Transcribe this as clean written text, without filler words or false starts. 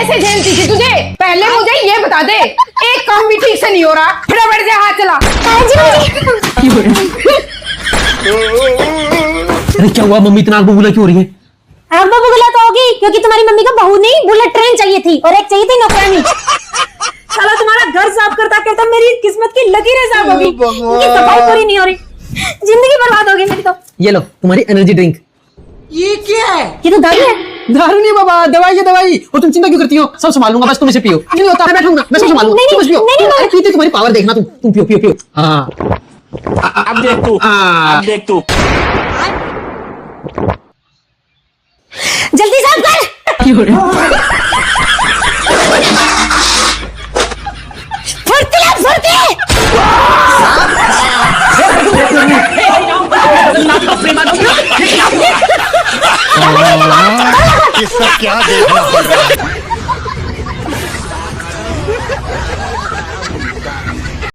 कैसे झेलती थी तुझे? पहले मुझे ये बता दे, एक काम भी ठीक से नहीं हो रहा, फटाफट से हाथ चला। अरे क्या हुआ मम्मी, इतना आग बबूला क्यों हो रही है? आग बबूला तो होगी क्योंकि तुम्हारी मम्मी को बहू नहीं बुलेट ट्रेन चाहिए थी और एक चाहिए थी नौकरानी। साला तुम्हारा घर साफ करता करता मेरी किस्मत की लकीरें साफ हो गई, उनकी सफाई पूरी नहीं हो रही, जिंदगी बर्बाद हो गई मेरी तो। ये लो तुम्हारी एनर्जी ड्रिंक। ये क्या है? ये तो दारू है। दारू नहीं बाबा, दवाई है दवाई। और तुम चिंता क्यों करती हो, सब संभाल लूंगा, बस तुम इसे पियो। नहीं होता, मैं बैठूंगा, मैं सब संभाल लूंगा, तुम बस पियो। अरे पीते तुम्हारी पावर देखना, तुम पियो पियो पियो। हाँ अब देख तू, अब देख तू। जल्दी साफ कर। फुर्ती लग फुर्ती। किसका क्या देखना पड़ रहा है?